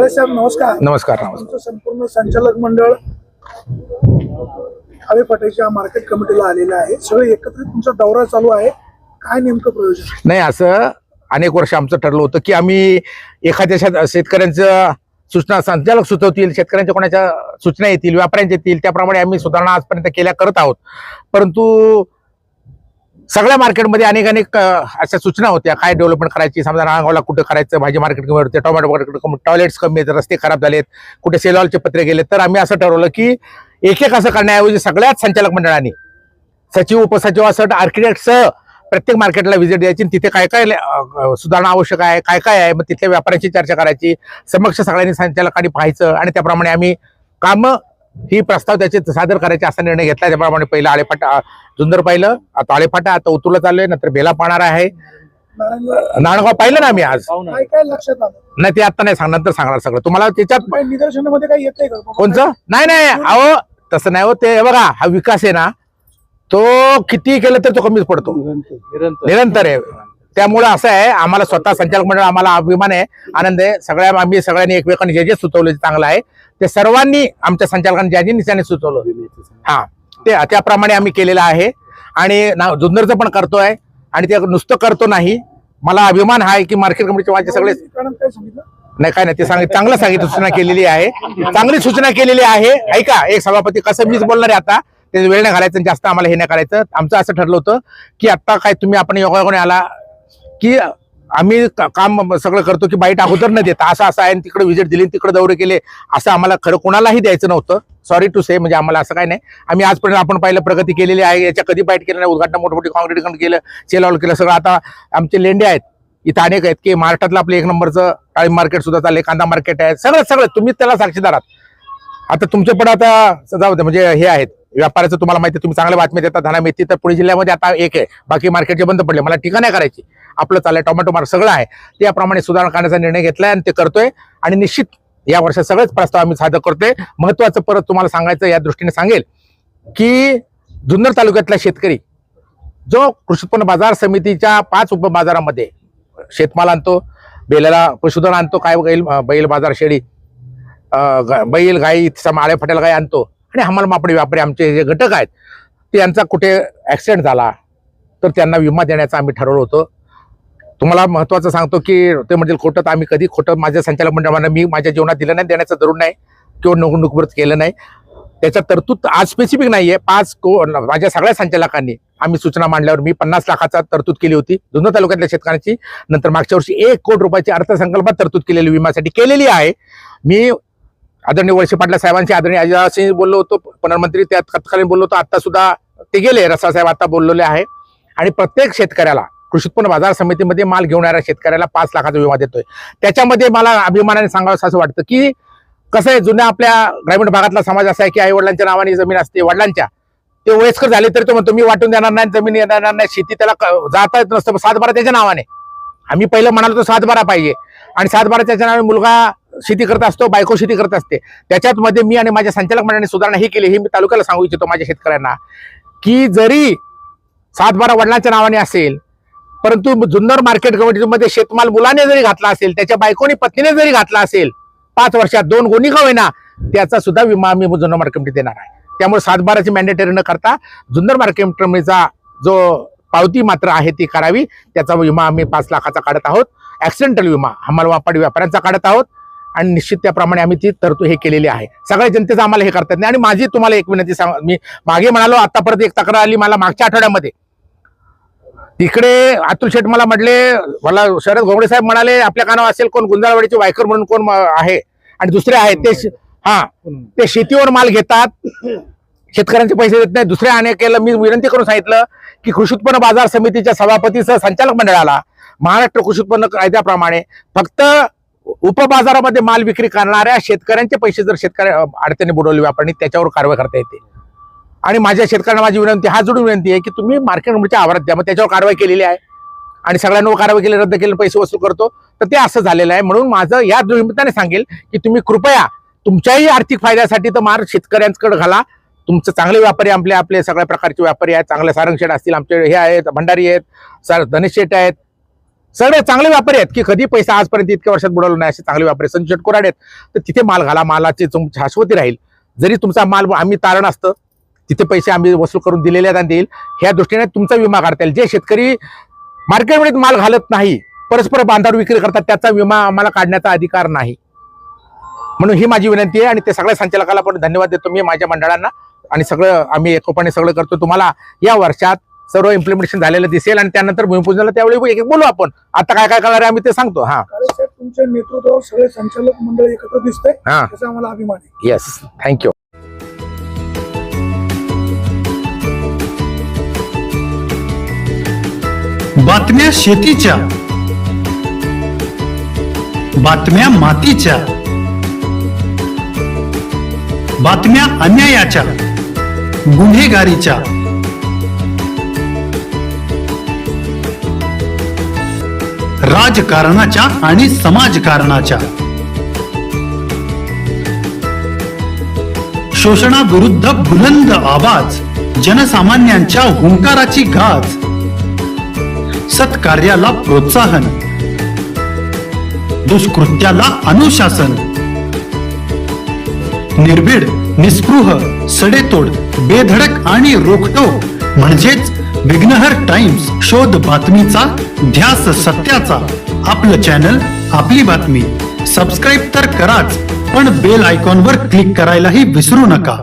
साहेब नमस्कार. नमस्कार. तुमचं संपूर्ण संचालक मंडळ खावे फाट्याच्या मार्केट कमिटीला आलेलं आहे. सगळे एकत्रित तुमचा दौरा चालू आहे. काय नेमकं प्रयोजन? नाही, असं अनेक वर्ष आमचं ठरलं होतं की आम्ही एखाद्या शेतकऱ्यांचं सूचना संचालक सुचवतील, शेतकऱ्यांच्या कोणाच्या सूचना येतील, व्यापाऱ्यांच्या येतील, त्याप्रमाणे आम्ही सुधारणा आजपर्यंत केल्या करत आहोत. परंतु सगळ्या मार्केटमध्ये अनेक अशा सूचना होत्या, काय डेव्हलपमेंट करायची, समजा रांगावला कुठं करायचं, भाजी मार्केट कमी होते, टोमॅटो मार्केट, टॉयलेट्स कमी आहेत, रस्ते खराब झालेत, कुठे सेलॉलचे पत्रे गेले. तर आम्ही असं ठरवलं की एक असं करण्याऐवजी सगळ्याच संचालक मंडळांनी सचिव, उपसचिवासह, आर्किटेक्टसह प्रत्येक मार्केटला व्हिजिट द्यायची, तिथे काय काय सुधारणा आवश्यक आहे, काय काय आहे, मग तिथल्या व्यापाऱ्यांची चर्चा करायची, समक्ष सगळ्यांनी संचालकांनी पाहायचं आणि त्याप्रमाणे आम्ही कामं ही प्रस्ताव त्याचे सादर करायचे असा निर्णय घेतला. त्याप्रमाणे पहिलं आळेफाटा जुन्नर पाहिलं, आता आळेफाटा, आता उतुरला चाललोय, नंतर बेला पाहणार आहे, नाणगाव पाहिलं ना आम्ही आज. काय काय लक्षात आलं? नाही, ते आता नाही सांगणार, नंतर सांगणार सगळं तुम्हाला. त्याच्यात निदर्शनामध्ये काही येतंय का? कोणचं? नाही अहो तसं नाही हो. ते बघा, हा विकास आहे ना, तो किती केलं तर तो कमीच पडतो, निरंतर आहे. त्यामुळे असं आहे, आम्हाला स्वतः संचालक मंडळ, आम्हाला अभिमान आहे, आनंद आहे. आम्ही सगळ्यांनी एकमेकांनी जे सुचवलं चांगलं आहे ते सर्वांनी आमच्या संचालकांनी ज्या निश्चयाने सुचवलं, हा ते त्याप्रमाणे आम्ही केलेलं आहे. आणि जुन्नरचं पण करतोय, आणि ते नुसतं करतो नाही, मला अभिमान आहे की मार्केट कमिटीचे माझे सगळे नाही काय नाही ते चांगलं सांगितलं, सूचना केलेली आहे, चांगली सूचना केलेली आहे. ऐका, एक सभापती कसं मीच बोलणार आहे आता, ते वेळ नाही घालायचं, जास्त आम्हाला हे नाही करायचं. आमचं असं ठरलं होतं की आता काय तुम्ही आपण योगायोगाने आला की आम्ही काम सगळं करतो की बाईट अगोदर न देता असं आहे, तिकडे व्हिजिट दिली, तिकडे दौरे केले, असं आम्हाला खरं कोणालाही द्यायचं नव्हतं. सॉरी टू से, म्हणजे आम्हाला असं काय नाही. आम्ही आजपर्यंत आपण पाहिलं प्रगती केलेली आहे, याच्या कधी बाईट केलं नाही, उद्घाटन मोठमोठी काँक्रीटीकरण केलं, सेल केलं सगळं. आता आमचे लेंडे आहेत इथं अनेक आहेत की महाराष्ट्रातलं आपलं एक नंबरचं डाळिंब मार्केट सुद्धा चाललंय, कांदा मार्केट आहे, सगळं तुम्ही त्याला साक्षीदार आहात. आता तुमचे पण आता जाऊ दे, म्हणजे हे आहेत व्यापाराचं, तुम्हाला माहिती आहे, तुम्ही चांगल्या बातम्या देता. धना मेथी तर पुणे जिल्ह्यामध्ये आता एक आहे, बाकी मार्केटचे बंद पडले. मला ठिकाण नाही करायची, आपलं चाललंय, टोमॅटो मार्केट सगळं आहे. त्याप्रमाणे सुधारणा करण्याचा निर्णय घेतलाय आणि ते करतोय. आणि निश्चित या वर्षात सगळेच प्रस्ताव आम्ही सादर करतोय. महत्वाचं परत तुम्हाला सांगायचं या दृष्टीने सांगेल की जुन्नर तालुक्यातला शेतकरी जो कृषी उत्पन्न बाजार समितीच्या 5 उपबाजारामध्ये शेतमाल आणतो, बेलाला पशुधन आणतो, काय बैल बाजार शेळी, बैल गाई, आळे फाट्याला गाई आणतो, आणि हमाल मापडी व्यापारी आमचे जे घटक आहेत ते यांचा कुठे ऍक्सिडेंट झाला तर त्यांना विमा देण्याचं आम्ही ठरवलं होतं. तुम्हाला महत्वाचं सांगतो की ते म्हणजे खोटं, तर आम्ही कधी खोटं माझ्या संचालक मंडळाने मी माझ्या जीवनात दिलं नाही, देण्याचं जरूर नाही किंवा निवडणूक केलं नाही. त्याच्या तरतूद आज स्पेसिफिक नाहीये. माझ्या सगळ्या संचालकांनी आम्ही सूचना मांडल्यावर मी 50 लाखाचा तरतूद केली होती जुन्नर तालुक्यातल्या शेतकऱ्यांची. नंतर मागच्या वर्षी 1 कोटी रुपयाची अर्थसंकल्पात तरतूद केलेली विम्यासाठी केलेली आहे. मी आदरणीय वळसे पाटील साहेबांशी, आदरणीय अजितसिंह बोललो होतो, प्रधानमंत्री त्यात तत्कालीन बोललो होतो, आता सुद्धा ते गेले, रसाळ साहेब आता बोललेले आहे. आणि प्रत्येक शेतकऱ्याला कृषी उत्पन्न बाजार समितीमध्ये माल घेऊन येणाऱ्या शेतकऱ्याला 5 लाखाचा विमा देतोय. त्याच्यामध्ये मला अभिमानाने सांगावं असं वाटतं की कसं आहे, जुन्या आपल्या ग्रामीण भागातला समाज असा आहे की आई वडिलांच्या नावाने जमीन असते, वडिलांच्या, ते वयस्कर झाले तरी तो म्हणतो मी वाटून देणार नाही, जमीन येणार नाही, शेती त्याला जाता येत नसतं, 7/12 त्याच्या नावाने. आम्ही पहिलं म्हणालो तो 7/12 पाहिजे, आणि 7/12 त्याच्या नावाने मुलगा शेती करत असतो, बायको शेती करत असते. त्याच्यात मध्ये मी आणि माझ्या संचालक मंडळाने सुधारणा ही केली, हे मी तालुक्याला सांगू इच्छितो माझ्या शेतकऱ्यांना की जरी 7/12 वडिलांच्या नावाने असेल, परंतु जुन्नर मार्केट कमिटीमध्ये शेतमाल मुलाने जरी घातला असेल, त्याच्या बायकोनी पत्नीने जरी घातला असेल, 5 वर्षात 2 गुन्हे का होईना, त्याचा सुद्धा विमा आम्ही जुन्नर मार्केट कमिटी देणार आहे. त्यामुळे 7/12ची मॅन्डेटरी न करता जुन्नर मार्केट कमिटीचा जो पावती मात्र आहे ती करावी. त्याचा विमा आम्ही 5 लाखाचा काढत आहोत. ऍक्सिडेंटल विमा हमाल वापाडी व्यापाऱ्यांचा काढत आहोत, आणि निश्चित त्याप्रमाणे आम्ही ती तरतूद हे केलेली आहे. सगळ्या जनतेचं आम्हाला हे करतात नाही. आणि माझी तुम्हाला एक विनंती सांग, मी मागे म्हणालो, आता परत एक तक्रार आली मला मागच्या आठवड्यामध्ये. तिकडे अतुल शेठ मला शरद घोगडे साहेब म्हणाले आपल्या कानावर असेल कोण गुंजाळवाडीचे वायकर म्हणून कोण आहे, आणि दुसरे आहेत ते शेतीवर माल घेतात, शेतकऱ्यांचे पैसे देत नाही. दुसऱ्या अनेकेला मी विनंती करून सांगितलं की कृषी उत्पन्न बाजार समितीच्या सभापतीसह संचालक मंडळाला महाराष्ट्र कृषी उत्पन्न कायद्याप्रमाणे फक्त उपबाजारामध्ये माल विक्री करणाऱ्या शेतकऱ्यांचे पैसे जर शेतकऱ्या अडचणी बुडवले व्यापारी, त्याच्यावर कारवाई करता येते. आणि माझ्या शेतकऱ्यांना माझी विनंती, हात जोडून विनंती आहे की तुम्ही मार्केट कमिटीच्या आवारात द्या. मग त्याच्यावर कारवाई केलेली आहे, आणि सगळ्यांना कारवाई केली, रद्द केले, पैसे वसूल करतो, तर ते असं झालेलं आहे. म्हणून माझं या निमित्ताने सांगेल की तुम्ही कृपया तुमच्याही आर्थिक फायद्यासाठी तर माल शेतकऱ्यांकडे घाला. तुमचे चांगले व्यापारी, आपले सगळ्या प्रकारचे व्यापारी आहेत, चांगले सारंग शेठ असतील, आमचे हे आहेत, भंडारी आहेत, धनेश शेठ आहेत, सगळे चांगले व्यापारी आहेत की कधी पैसा आजपर्यंत इतक्या वर्षात बुडवला नाही, असे चांगले व्यापारी संजय कोराडे आहेत. तर तिथे माल घाला, मालाची शाश्वती राहील. जरी तुमचा माल आम्ही तारण असतं तिथे पैसे आम्ही वसूल करून दिलेले आहेत आणि देईल, ह्या दृष्टीने तुमचा विमा काढता येईल. जे शेतकरी मार्केटमध्ये माल घालत नाही, परस्पर बांधावर विक्री करतात, त्याचा विमा आम्हाला काढण्याचा अधिकार नाही. म्हणून ही माझी विनंती आहे आणि ते सगळ्या संचालकाला पण धन्यवाद देतो मी, माझ्या मंडळांना, आणि सगळं आम्ही एकोपाने सगळं करतो. तुम्हाला या वर्षात सर्व इम्प्लिमेंटेशन झालेलं दिसेल आणि त्यानंतर भूमिपूजनाला त्यावेळी एक बोलू आपण. आता काय काय करणार आहे आम्ही ते सांगतो. हा साहेब, तुमच्या नेतृत्वावर सगळे संचालक मंडळ एकत्र दिसतंय, हा त्याचा आम्हाला अभिमान आहे. Yes, thank you. बातम्या शेतीच्या, बातम्या मातीच्या, बातम्या अन्यायाच्या, गुन्हेगारीच्या, राजकारणाच्या आणि समाजकारणाच्या, शोषणाविरुद्ध बुलंद आवाज, जनसामान्यांच्या हुंकाराची गाज, सत्कार्याला प्रोत्साहन, दुष्कृत्याला अनुशासन, निर्भीड, निस्पृह, सडेतोड, बेधडक आणि रोखटोक म्हणजेच विघ्नहर टाइम्स. शोध बातमीचा, ध्यास सत्याचा. आपलं चॅनल, आपली बातमी. सबस्क्राईब तर कराच, पण बेल आयकॉनवर क्लिक करायलाही विसरू नका.